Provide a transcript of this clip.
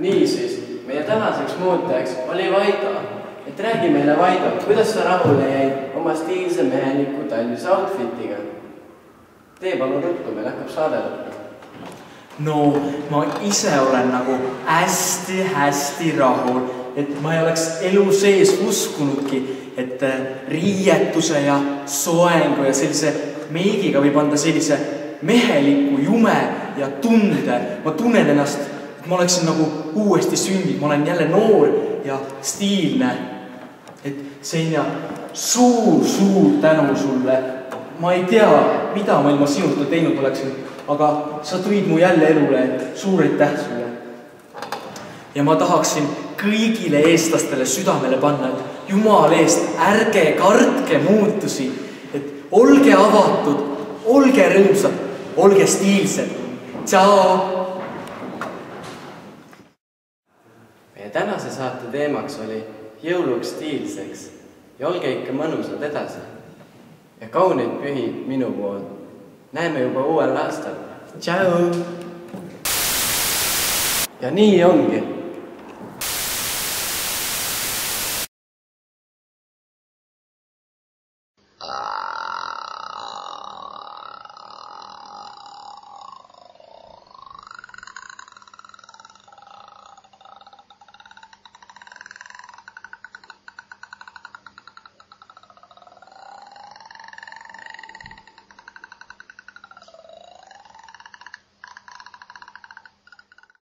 Niisiis, meie tänaseks muutajaks oli Vaido. Et räägi meile, Vaido, kuidas sa rahule jäid oma stiilse meheliku talvise outfitiga? Tee palun ruttu, meil hakkab saade lõppu. No, ma ise olen nagu hästi rahul, et ma ei oleks elu sees uskunudki, et riietuse ja soengu ja sellise meigiga võib anda sellise meheliku jume ja tunde. Ma tunnen ennast, et ma oleksin nagu uuesti sündinud, ma olen jälle noor ja stiilne. Et Senja, suur tänu sulle. Ma ei tea, mida ma ilma sinuta teinud oleksin, aga sa tõid mu jälle elule, et suur aitäh sulle. Ja ma tahaksin kõigile eestlastele südamele panna, et Jumal eest, ärge kartke muutusi, et olge avatud, olge rõõmsad, olge stiilsed. Tšao! Meie tänase saate teemaks oli jõuluks stiilseks ja olge ikka mõnusad edasi. Ja kauneid pühi minu pool. Näeme juba uuel aastal. Tšau! Ja nii ongi.